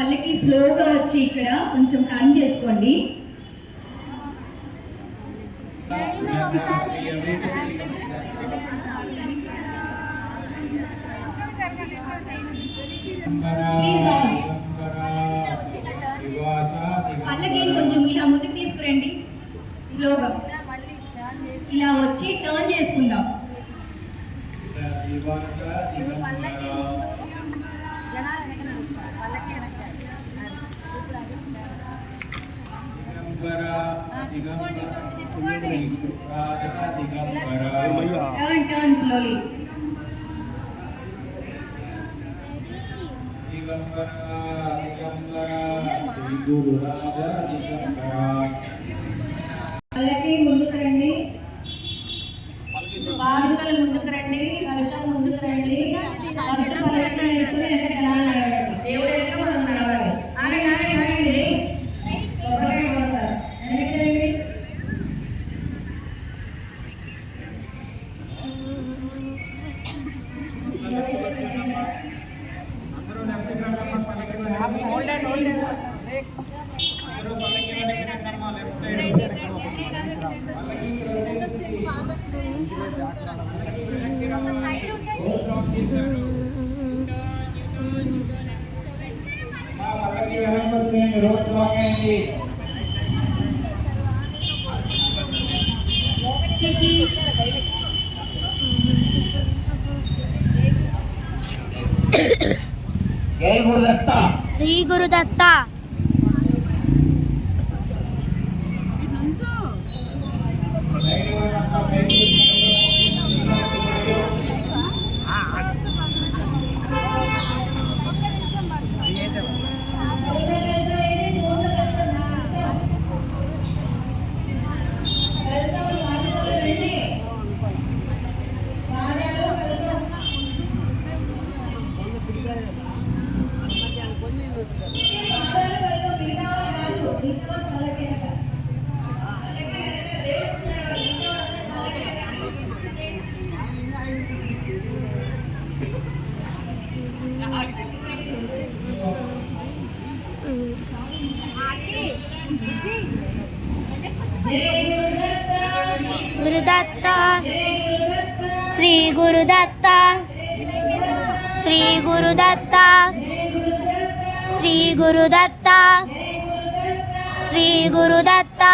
పల్లకి స్లోగా వచ్చి ఇక్కడ కొంచెం టర్న్ చేసుకోండి. పల్లకి కొంచెం ఇలా ముందుకు తీసుకురండి. స్లోగా ఇలా వచ్చి టర్న్ చేసుకుందాం. Turn slowly. అలాగే ముందుకు రండి, బాధకలు ముందుకు రండి, కలశం ముందుకు రండి. దేవుడు ఎంత మనం నడవాలి. जय गुरुदत्ता, श्री गुरुदत्ता। गुरुदत्ता, श्री गुरुदत्ता, श्री गुरुदत्ता, श्री गुरुदत्ता, श्री गुरुदत्ता,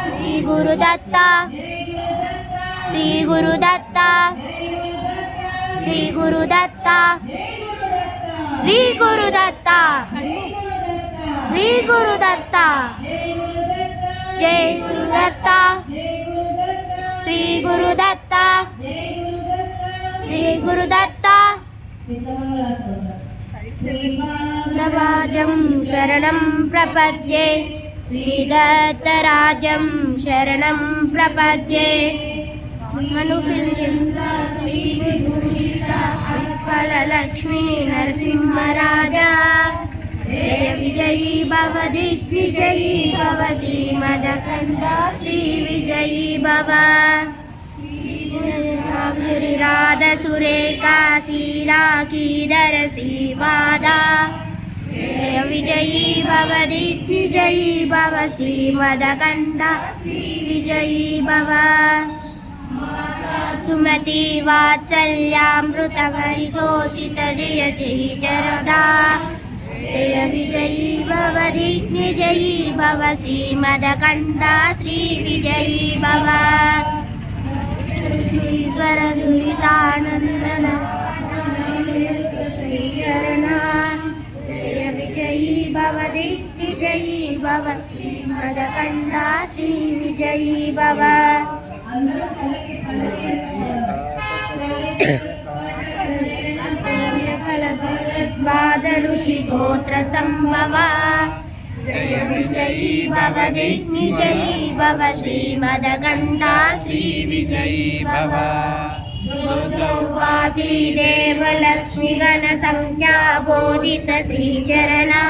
श्री गुरुदत्ता, श्री गुरुदत्ता, श्री गुरुदत्ता, श्री गुरुदत्ता, श्री गुरुदत्ता, जय गुरुदत्ता, श्री गुरुदत्ता, श्री गुरुदत्ता। श्रीपादराजं शरणं प्रपद्ये, श्रीदत्तराजं शरणं प्रपद्ये। मनुफिल्यन्ता श्रीविभूषिता उत्कललक्ष्मी नरसिंहराजा, जय विजयी भव दिग्विजयी भव श्रीमदकन्दा श्री विजयी भव। गिरिराधसुरेखा शीलाकीधर श्रीपादा, जय विजयी भव दिग्विजयी भव श्रीमदकन्दा श्री विजयी भव। सुमति वात्सल्यामृतपरिशोषित जय श्रीचरदा, जय विजयी भव दिग्विजयी भव श्रीमदकन्दा श्री विजयी भव। ईश्वर दुरितानन्दन श्रीचरणा, जय विजयी भव दिग्विजयी भव श्रीमदकन्दा श्री विजयी भव। ऋषिगोत्र संभवा, जय विजयी भव दिग्विजयी भव श्रीमदकन्दा श्री विजयी भव। चौपाती देवलक्ष्मी गण संज्ञा बोधित श्रीचरणा,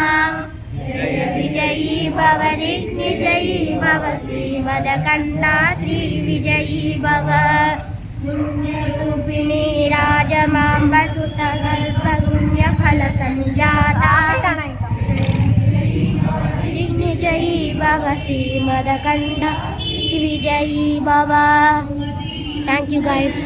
जय विजयी भव दिग्विजयी भव श्रीमदकन्दा श्री विजयी भव। पुण्यरूपिणी राजमाम्ब सुतकल्पपुण्यफलसञ्जाता, భవ శ్రీమదకండ విజయీ భవ. Thank you guys.